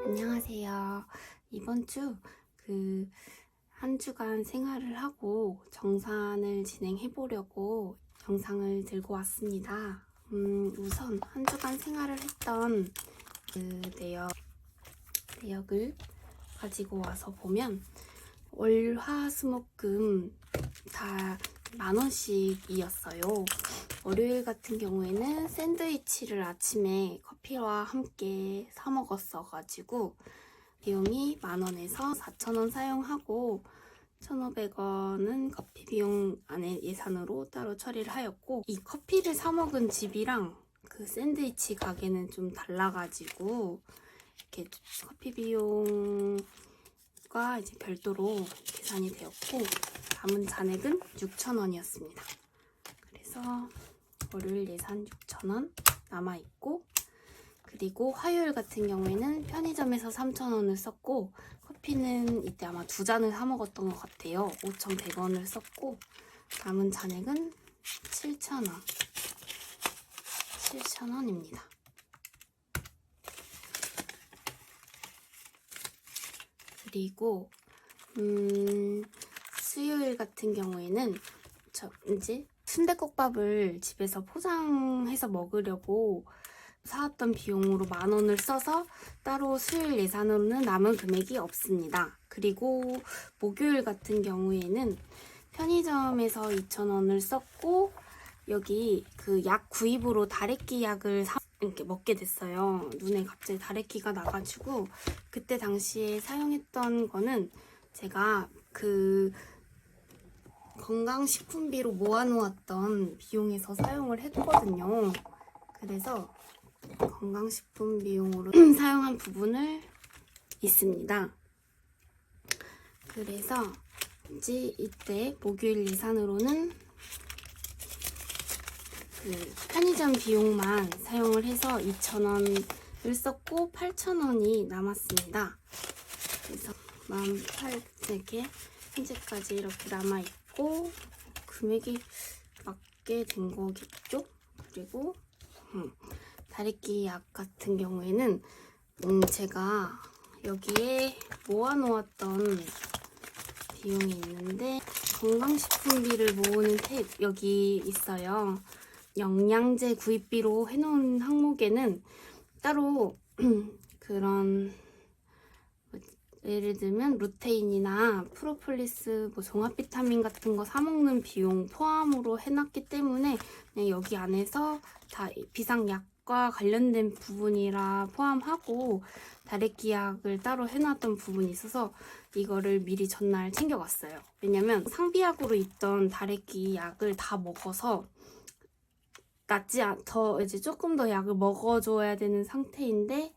안녕하세요. 이번 주 한 주간 생활을 하고 정산을 진행해 보려고 영상을 들고 왔습니다. 우선 한 주간 생활을 했던 내역을 가지고 와서 보면 월, 화, 수, 목, 금 다 10,000원씩이었어요. 월요일 같은 경우에는 샌드위치를 아침에 커피와 함께 사 먹었어가지고 비용이 10,000원에서 4,000원 사용하고 1,500원은 커피 비용 안에 예산으로 따로 처리를 하였고, 이 커피를 사 먹은 집이랑 그 샌드위치 가게는 좀 달라가지고 이렇게 커피 비용과 이제 별도로 계산이 되었고, 남은 잔액은 6,000원이었습니다. 그래서 월요일 예산 6,000원 남아있고, 그리고 화요일 같은 경우에는 편의점에서 3,000원을 썼고, 커피는 이때 아마 2잔을 사 먹었던 것 같아요. 5,100원을 썼고, 남은 잔액은 7,000원. 7,000원입니다. 그리고 수요일 같은 경우에는 이제 순댓국밥을 집에서 포장해서 먹으려고 사왔던 비용으로 10,000원을 써서 따로 수요일 예산으로는 남은 금액이 없습니다. 그리고 목요일 같은 경우에는 편의점에서 2,000원을 썼고, 여기 그 약 구입으로 다래끼 약을 이렇게 먹게 됐어요. 눈에 갑자기 다래끼가 나가지고, 그때 당시에 사용했던 거는 제가 그 건강식품비로 모아놓았던 비용에서 사용을 했거든요. 그래서 건강식품 비용으로 사용한 부분을 있습니다. 그래서 이제 이때 목요일 예산으로는 그 편의점 비용만 사용을 해서 2,000원을 썼고 8,000원이 남았습니다. 그래서 18,000원 현재까지 이렇게 남아있고, 금액이 맞게 된 거겠죠? 그리고 다래끼 약 같은 경우에는 제가 여기에 모아놓았던 비용이 있는데, 건강식품비를 모으는 탭 여기 있어요. 영양제 구입비로 해놓은 항목에는 따로 그런 예를 들면 루테인이나 프로폴리스, 종합 비타민 같은 거 사 먹는 비용 포함으로 해놨기 때문에 그냥 여기 안에서 다 비상약과 관련된 부분이라 포함하고, 다래끼 약을 따로 해놨던 부분이 있어서 이거를 미리 전날 챙겨갔어요. 왜냐면 상비약으로 있던 다래끼 약을 다 먹어서 더 이제 조금 더 약을 먹어줘야 되는 상태인데,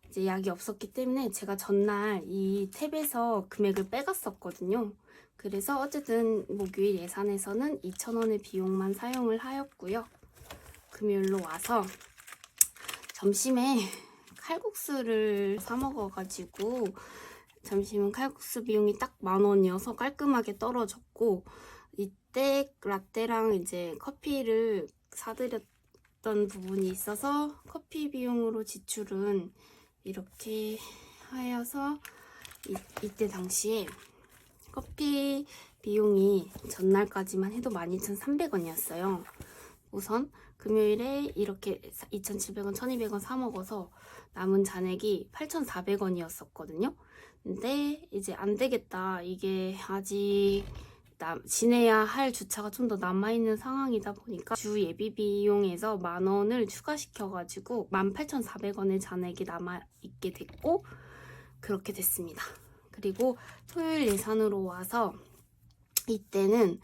이제 약이 없었기 때문에 제가 전날 이 탭에서 금액을 빼갔었거든요. 그래서 어쨌든 목요일 예산에서는 2,000원의 비용만 사용을 하였고요. 금요일로 와서 점심에 칼국수를 사 먹어가지고, 점심은 칼국수 비용이 딱 10,000원이어서 깔끔하게 떨어졌고, 이때 라떼랑 이제 커피를 사드렸던 부분이 있어서 커피 비용으로 지출은 이렇게 하여서 이때 당시에 커피 비용이 전날까지만 해도 12,300원이었어요. 우선 금요일에 이렇게 2,700원, 1,200원 사 먹어서 남은 잔액이 8,400원이었었거든요. 근데 이제 안 되겠다. 이게 아직 지내야 할 주차가 좀 더 남아있는 상황이다 보니까 주 예비 비용에서 10,000원을 추가시켜가지고 18,400원의 잔액이 남아있게 됐고, 그렇게 됐습니다. 그리고 토요일 예산으로 와서 이때는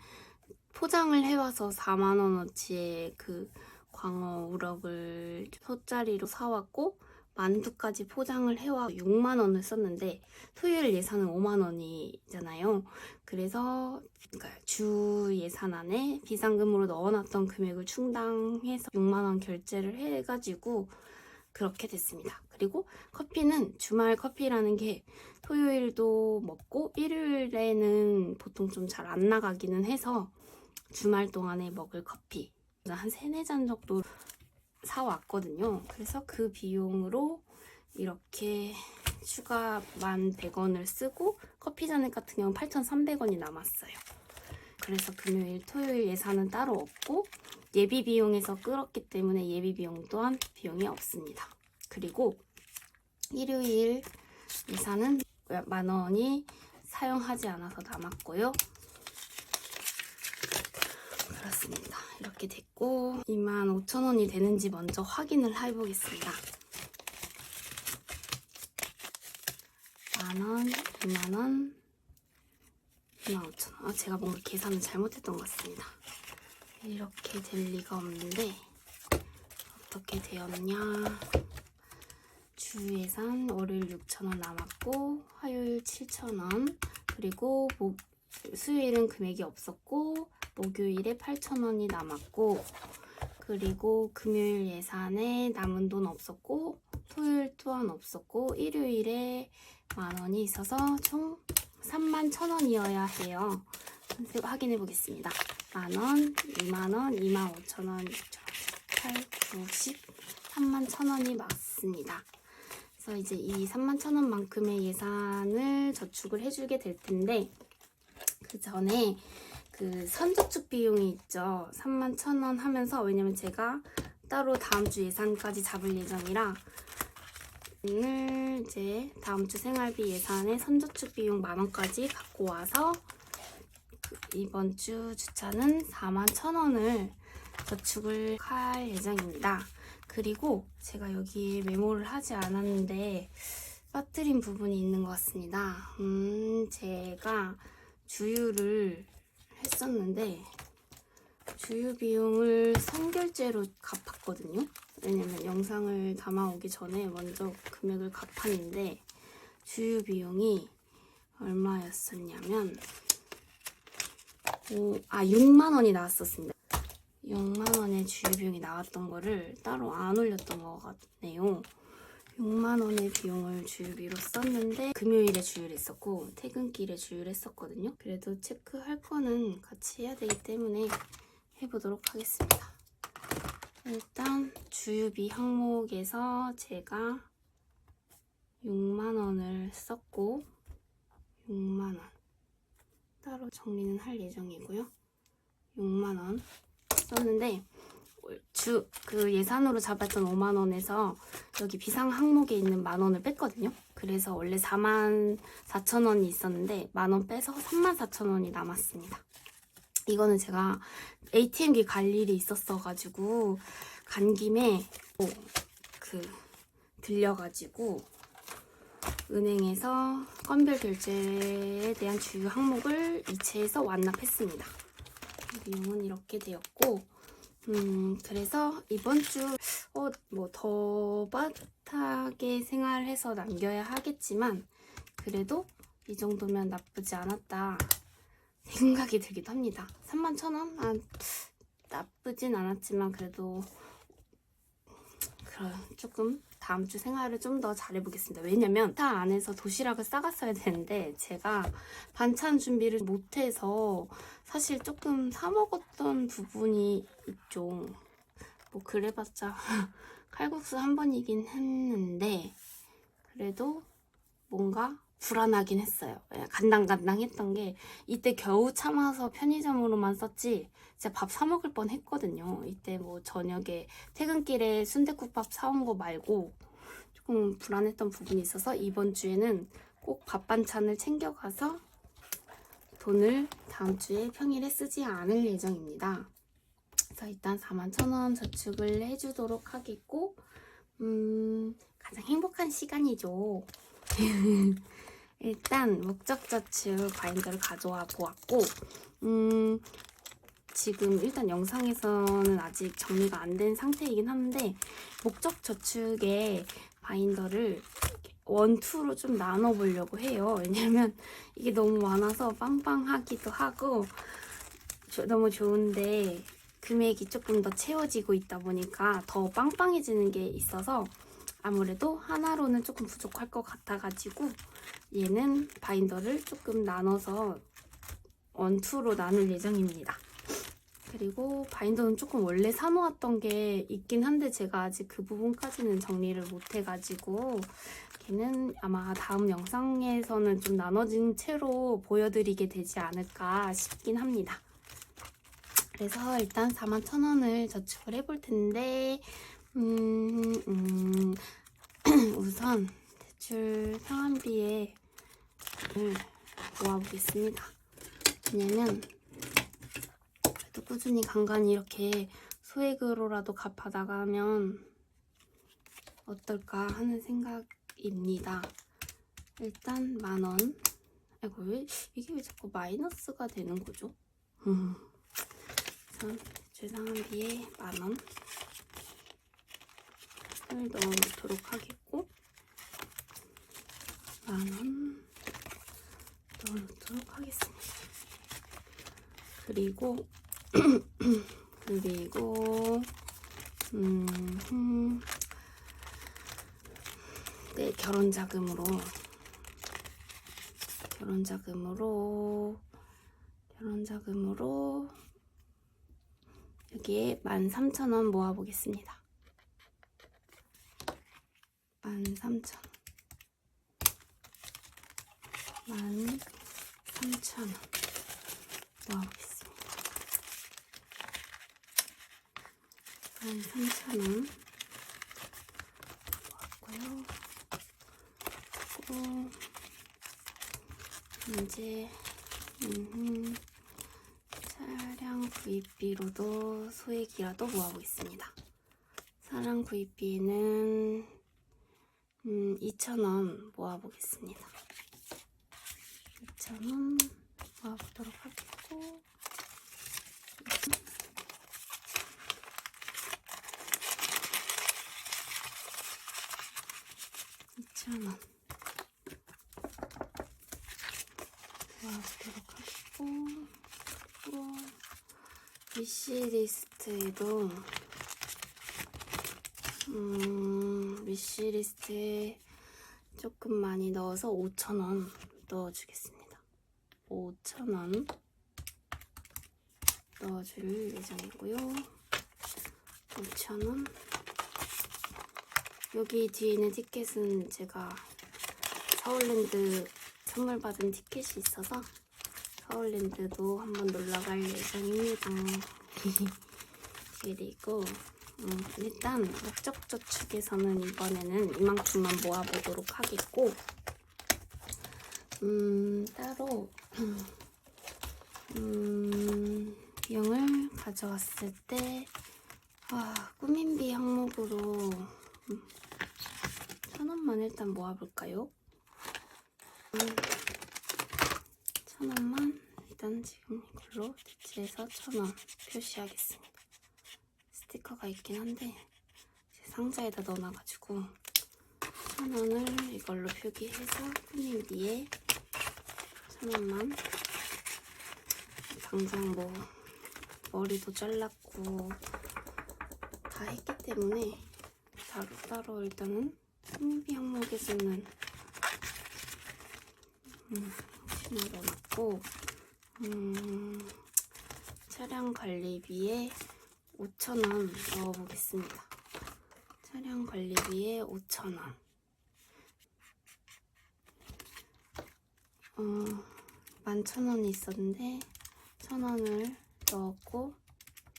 포장을 해와서 4만원어치의 그 광어 우럭을 소짜리로 사왔고 만두까지 포장을 해와 6만원을 썼는데 토요일 예산은 5만원이잖아요. 그래서 그러니까 주 예산 안에 비상금으로 넣어놨던 금액을 충당해서 6만원 결제를 해가지고 그렇게 됐습니다. 그리고 커피는 주말 커피라는 게 토요일도 먹고 일요일에는 보통 좀 잘 안 나가기는 해서 주말 동안에 먹을 커피 한 3-4잔 정도 사왔거든요. 그래서 그 비용으로 이렇게 추가 1,100원을 쓰고 커피 잔액 같은 경우는 8,300원이 남았어요. 그래서 금요일, 토요일 예산은 따로 없고 예비 비용에서 끌었기 때문에 예비 비용 또한 비용이 없습니다. 그리고 일요일 예산은 10,000원이 사용하지 않아서 남았고요. 그렇습니다. 이렇게 됐고 25,000원이 되는지 먼저 확인을 해보겠습니다. 10,000원, 20,000원, 25,000원. 제가 뭔가 계산을 잘못했던 것 같습니다. 이렇게 될 리가 없는데 어떻게 되었냐. 주 예산 월요일 6,000원 남았고 화요일 7,000원 그리고 수요일은 금액이 없었고 목요일에 8,000원이 남았고 그리고 금요일 예산에 남은 돈 없었고 토요일 또한 없었고 일요일에 10,000원이 있어서 총 31,000원이어야 해요. 확인해 보겠습니다. 10,000원, 20,000원, 25,000원, 8, 9, 10, 31,000원이 맞습니다. 그래서 이제 이 31,000원만큼의 예산을 저축을 해주게 될 텐데 그 전에 그 선저축 비용이 있죠. 31,000원 하면서 왜냐면 제가 따로 다음 주 예산까지 잡을 예정이라 오늘 이제 다음 주 생활비 예산에 선저축 비용 10,000원까지 갖고 와서 이번 주 주차는 41,000원을 저축을 할 예정입니다. 그리고 제가 여기에 메모를 하지 않았는데 빠뜨린 부분이 있는 것 같습니다. 제가 주유를 했었는데 주유 비용을 선결제로 갚았거든요. 왜냐면 영상을 담아오기 전에 먼저 금액을 갚았는데 주유 비용이 얼마였었냐면 6만원이 나왔었습니다. 6만원의 주유 비용이 나왔던 거를 따로 안 올렸던 것 같네요. 6만원의 비용을 주유비로 썼는데 금요일에 주유를 했었고 퇴근길에 주유를 했었거든요. 그래도 체크할 거는 같이 해야 되기 때문에 해보도록 하겠습니다. 일단 주유비 항목에서 제가 6만원을 썼고 6만원 따로 정리는 할 예정이고요. 6만원 썼는데 그 예산으로 잡았던 5만원에서 여기 비상 항목에 있는 10,000원을 뺐거든요. 그래서 원래 44,000원이 있었는데 10,000원 빼서 34,000원이 남았습니다. 이거는 제가 ATM기 갈 일이 있었어가지고 간 김에 들려가지고 은행에서 건별 결제에 대한 주요 항목을 이체해서 완납했습니다. 비용은 이렇게 되었고 그래서 이번 주 뭐 더 빠듯하게 생활해서 남겨야 하겠지만 그래도 이 정도면 나쁘지 않았다 생각이 들기도 합니다. 31,000원? 나쁘진 않았지만 그래도 조금 다음 주 생활을 좀 더 잘해보겠습니다. 왜냐면 다 안에서 도시락을 싸갔어야 되는데 제가 반찬 준비를 못해서 사실 조금 사 먹었던 부분이 있죠. 뭐 그래봤자 칼국수 한 번이긴 했는데 그래도 뭔가 불안하긴 했어요. 간당간당했던 게 이때 겨우 참아서 편의점으로만 썼지 진짜 밥 사 먹을 뻔 했거든요. 이때 뭐 저녁에 퇴근길에 순댓국밥 사온 거 말고 조금 불안했던 부분이 있어서 이번 주에는 꼭 밥 반찬을 챙겨가서 돈을 다음 주에 평일에 쓰지 않을 예정입니다. 그래서 일단 41,000원 저축을 해주도록 하겠고 가장 행복한 시간이죠. 일단 목적저축 바인더를 가져와 보았고 지금 일단 영상에서는 아직 정리가 안 된 상태이긴 한데 목적저축의 바인더를 원투로 좀 나눠보려고 해요. 왜냐면 이게 너무 많아서 빵빵하기도 하고 너무 좋은데 금액이 조금 더 채워지고 있다 보니까 더 빵빵해지는 게 있어서 아무래도 하나로는 조금 부족할 것 같아가지고 얘는 바인더를 조금 나눠서 원투로 나눌 예정입니다. 그리고 바인더는 조금 원래 사놓았던 게 있긴 한데 제가 아직 그 부분까지는 정리를 못해가지고 걔는 아마 다음 영상에서는 좀 나눠진 채로 보여드리게 되지 않을까 싶긴 합니다. 그래서 일단 41,000원을 저축을 해볼 텐데 우선 대출 상환비에 모아보겠습니다. 왜냐면 그래도 꾸준히 간간히 이렇게 소액으로라도 갚아나가면 어떨까 하는 생각입니다. 일단 10,000원. 아이고 이게 왜 자꾸 마이너스가 되는 거죠? 우선 대출 상환비에 10,000원 을 넣어놓도록 하겠고 10,000원 넣어놓도록 하겠습니다. 그리고 네, 결혼자금으로 여기에 13,000원 모아보겠습니다. 13,000원 모아보겠습니다. 13,000원 모았고요. 그리고 이제 차량 구입비로도 소액이라도 모아보겠습니다. 차량 구입비에는 2,000원 모아보겠습니다. 2,000원 모아보도록 하겠고 2,000원 모아보도록 하겠고 그리고 위시리스트에도 위시리스트에 조금 많이 넣어서 5,000원 넣어주겠습니다. 5,000원 넣어줄 예정이고요. 5,000원 여기 뒤에 있는 티켓은 제가 서울랜드 선물 받은 티켓이 있어서 서울랜드도 한번 놀러갈 예정입니다. 그리고 일단 목적저축에서는 이번에는 이만큼만 모아보도록 하겠고 따로 비용을 가져왔을 때 꾸민비 항목으로 1,000원만 일단 모아볼까요? 1,000원만 일단 지금 이걸로 대체해서 1,000원 표시하겠습니다. 스티커가 있긴 한데 제 상자에다 넣어놔가지고 1,000원을 이걸로 표기해서 꾸민비에 1,000원만 당장 뭐 머리도 잘랐고 다 했기 때문에 따로 일단은 꾸민비 항목에서는 넣어놨고 차량 관리비에 5,000원 넣어보겠습니다. 차량 관리비에 5,000원 11,000원이 있었는데 1,000원을 넣었고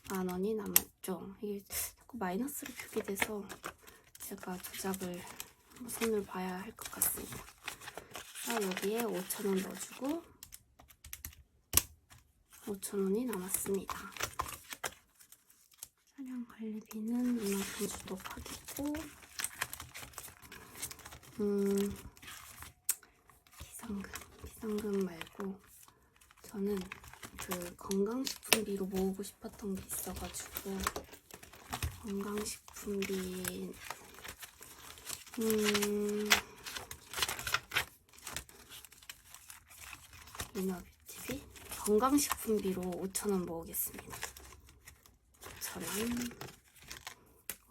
10,000원이 남았죠. 이게 자꾸 마이너스로 표기돼서 제가 조작을 손을 봐야 할 것 같습니다. 여기에 5,000원 넣어주고 5,000원이 남았습니다. 차량 관리비는 이만큼 주도록 하겠고 비상금 말고 저는 그 건강식품비로 모으고 싶었던 게 있어가지고 건강식품비 이너뷰티비 건강식품비로 5,000원 모으겠습니다. 5,000원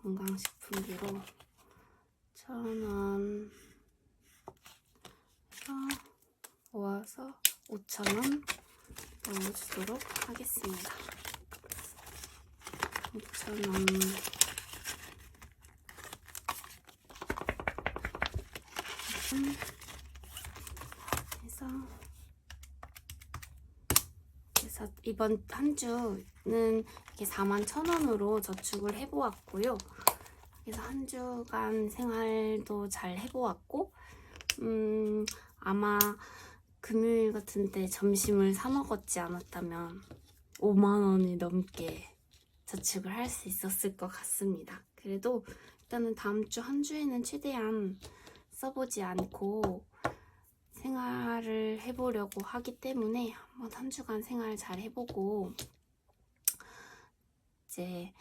건강식품비로 1,000원 해서 모아서 5,000원 넣어주도록 하겠습니다. 5,000원 그래서 이번 한 주는 이렇게 41,000원으로 저축을 해보았고요. 그래서 한 주간 생활도 잘 해보았고 아마 금요일 같은 때 점심을 사 먹었지 않았다면 5만 원이 넘게 저축을 할 수 있었을 것 같습니다. 그래도 일단은 다음 주 한 주에는 최대한 써보지 않고 생활을 해보려고 하기 때문에 한번 한 주간 생활 잘 해보고 이제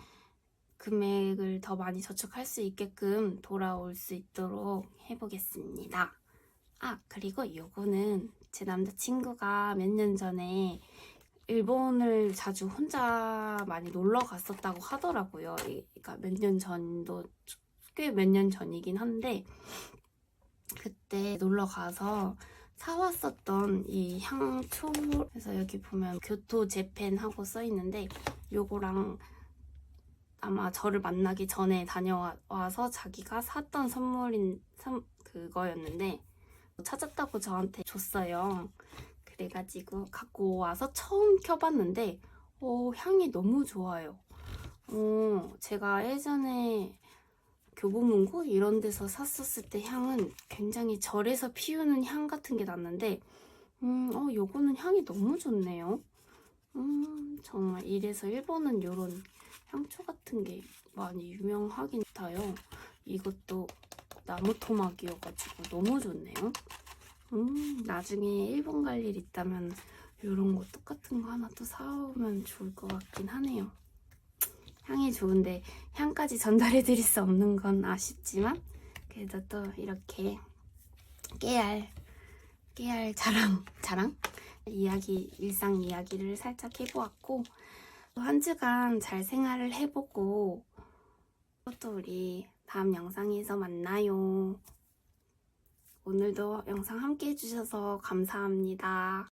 금액을 더 많이 저축할 수 있게끔 돌아올 수 있도록 해보겠습니다. 그리고 요거는 제 남자친구가 몇 년 전에 일본을 자주 혼자 많이 놀러 갔었다고 하더라고요. 그러니까 몇 년 전도 꽤 몇 년 전이긴 한데 그때 놀러 가서 사왔었던 이 향초, 그래서 여기 보면 교토 재팬 하고 써있는데 요거랑 아마 저를 만나기 전에 다녀와서 자기가 샀던 선물인 그거였는데 찾았다고 저한테 줬어요. 그래가지고 갖고 와서 처음 켜봤는데 향이 너무 좋아요. 제가 예전에 교보문고 이런 데서 샀었을 때 향은 굉장히 절에서 피우는 향 같은 게 났는데 요거는 향이 너무 좋네요. 정말 이래서 일본은 요런 향초 같은 게 많이 유명하긴 같아요. 이것도 나무 토막이어가지고 너무 좋네요. 나중에 일본 갈 일 있다면 요런 거 똑같은 거 하나 또 사오면 좋을 것 같긴 하네요. 향이 좋은데 향까지 전달해드릴 수 없는 건 아쉽지만 그래도 또 이렇게 깨알 자랑? 일상 이야기를 살짝 해보았고 한 주간 잘 생활을 해보고 또 우리 다음 영상에서 만나요. 오늘도 영상 함께 해주셔서 감사합니다.